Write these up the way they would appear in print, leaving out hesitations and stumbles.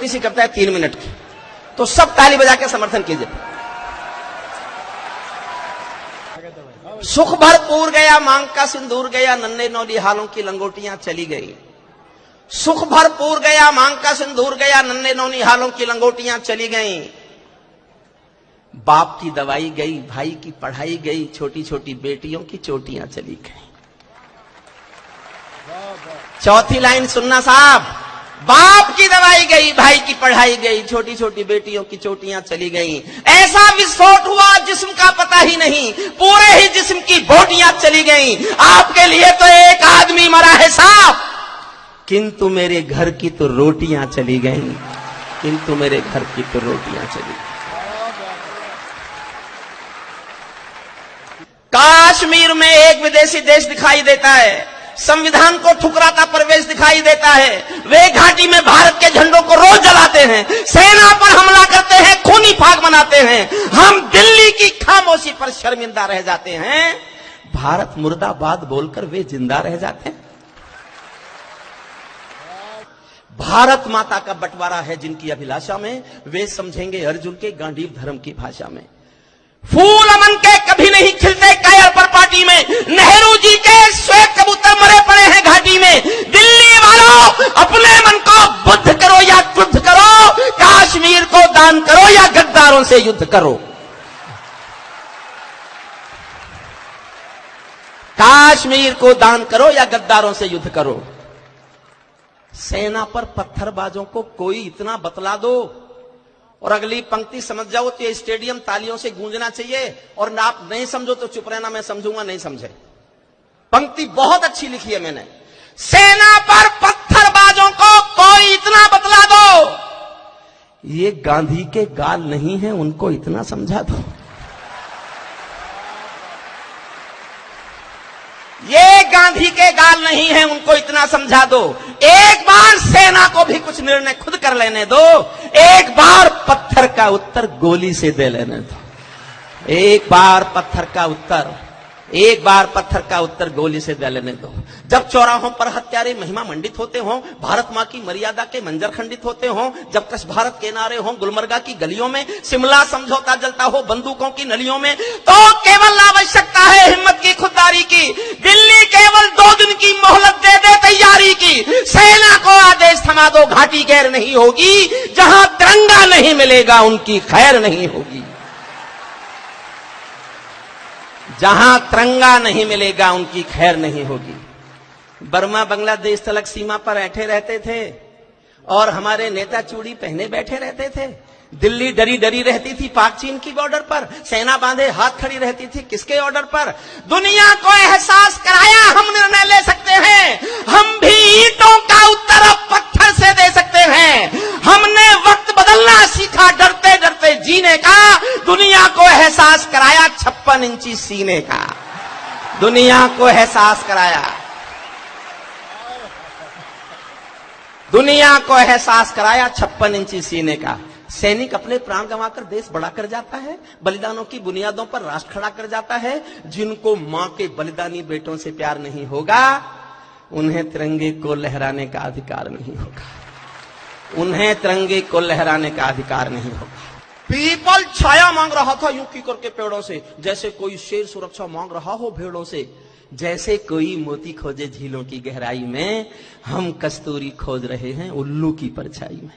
छोटी सी कविता है 3 मिनट की, तो सब ताली बजा के समर्थन कीजिए। सुख भरपूर गया मांग का सिंदूर गया, नन्हे नौली हालों की लंगोटियां चली गई। सुख भरपूर गया मांग का सिंदूर गया, नन्हे नौली हालों की लंगोटियां चली गई। बाप की दवाई गई, भाई की पढ़ाई गई, छोटी छोटी बेटियों की चोटियां चली गई। चौथी लाइन सुनना साहब, बाप की दवाई गई, भाई की पढ़ाई गई, छोटी छोटी बेटियों की चोटियां चली गई। ऐसा विस्फोट हुआ जिस्म का पता ही नहीं, पूरे ही जिस्म की बोटियां चली गई। आपके लिए तो एक आदमी मरा है साहब, किंतु मेरे घर की तो रोटियां चली गई, किंतु मेरे घर की तो रोटियां चली गई। कश्मीर में एक विदेशी देश दिखाई देता है, संविधान को ठुकराता प्रवेश दिखाई देता है। वे घाटी में भारत के झंडों को रोज जलाते हैं, सेना पर हमला करते हैं, खूनी फाग मनाते हैं। हम दिल्ली की खामोशी पर शर्मिंदा रह जाते हैं, भारत मुर्दाबाद बोलकर वे जिंदा रह जाते हैं। भारत माता का बंटवारा है जिनकी अभिलाषा में, वे समझेंगे अर्जुन के गांडीव धर्म की भाषा में। फूल अमन के कभी नहीं खिलते कायर पर पार्टी में, नेहरू जी के श्वेत कबूतर मरे पड़े हैं घाटी में। दिल्ली वालों अपने मन को बुद्ध करो या युद्ध करो, कश्मीर को दान करो या गद्दारों से युद्ध करो। कश्मीर को दान करो या गद्दारों से युद्ध करो। सेना पर पत्थरबाजों को कोई इतना बतला दो, और अगली पंक्ति समझ जाओ तो ये स्टेडियम तालियों से गूंजना चाहिए, और ना आप नहीं समझो तो चुप रहना, मैं समझूंगा नहीं समझे। पंक्ति बहुत अच्छी लिखी है मैंने, सेना पर पत्थरबाजों को कोई इतना बतला दो, ये गांधी के गाल नहीं है, उनको इतना समझा दो। ये गांधी के गाल नहीं है, उनको इतना समझा दो। एक बार सेना को भी कुछ निर्णय खुद कर लेने दो, एक बार पत्थर का उत्तर गोली से दे लेने दो। एक बार पत्थर का उत्तर, एक बार पत्थर का उत्तर गोली से दे लेने दो। जब चौराहों पर हत्यारे महिमा मंडित होते हों, भारत मां की मर्यादा के मंजर खंडित होते हों, जब कश भारत के नारे हों गुलमर्गा की गलियों में, शिमला समझौता जलता हो बंदूकों की नलियों में, तो केवल आवश्यकता है हिम्मत की, खुददारी की। दिल्ली केवल 2 दिन की मोहलत दे दे तैयारी की। सेना को आदेश थमा दो, घाटी गैर नहीं होगी। जहां तिरंगा नहीं मिलेगा उनकी खैर नहीं होगी। जहां तिरंगा नहीं मिलेगा उनकी खैर नहीं होगी। बर्मा बांग्लादेश तलक सीमा पर बैठे रहते थे और हमारे नेता चूड़ी पहने बैठे रहते थे। दिल्ली डरी डरी रहती थी पाक चीन की बॉर्डर पर, सेना बांधे हाथ खड़ी रहती थी किसके ऑर्डर पर? दुनिया को एहसास कराया हम निर्णय ले सकते हैं, हम भी ईंटों का उत्तर अब पत्थर से दे सकते हैं। हमने वक्त बदलना सीखा, डरते डरते जीने का। दुनिया को एहसास कराया 56 इंची सीने का। दुनिया को एहसास कराया, दुनिया को एहसास कराया 56 इंची सीने का। सैनिक अपने प्राण गंवाकर देश बड़ा कर जाता है, बलिदानों की बुनियादों पर राष्ट्र खड़ा कर जाता है। जिनको मां के बलिदानी बेटों से प्यार नहीं होगा, उन्हें तिरंगे को लहराने का अधिकार नहीं होगा। उन्हें तिरंगे को लहराने का अधिकार नहीं होगा। पीपल छाया मांग रहा था यूं की करके पेड़ों से, जैसे कोई शेर सुरक्षा मांग रहा हो भेड़ों से। जैसे कोई मोती खोजे झीलों की गहराई में, हम कस्तूरी खोज रहे हैं उल्लू की परछाई में।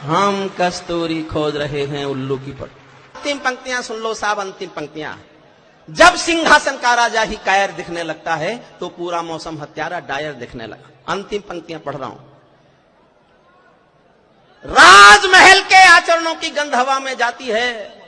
हम कस्तूरी खोज रहे हैं उल्लू की पर। अंतिम पंक्तियां सुन लो साहब, अंतिम पंक्तियां। जब सिंहासन का राजा ही कायर दिखने लगता है, तो पूरा मौसम हत्यारा डायर दिखने लगा। अंतिम पंक्तियां पढ़ रहा हूं। राजमहल के आचरणों की गंध हवा में जाती है,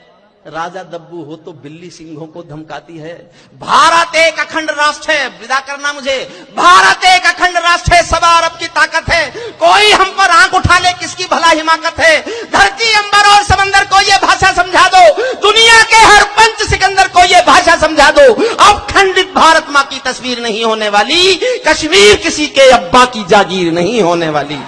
राजा दब्बू हो तो बिल्ली सिंहों को धमकाती है। भारत एक अखंड राष्ट्र है, विदा करना मुझे। भारत एक अखंड राष्ट्र है, 1.25 अरब की ताकत है। कोई हम पर आंख उठा ले किसकी भला हिमाकत है। धरती अंबर और समंदर को ये भाषा समझा दो, दुनिया के हर पंच सिकंदर को ये भाषा समझा दो। अब खंडित भारत मां की तस्वीर नहीं होने वाली, कश्मीर किसी के अब्बा की जागीर नहीं होने वाली।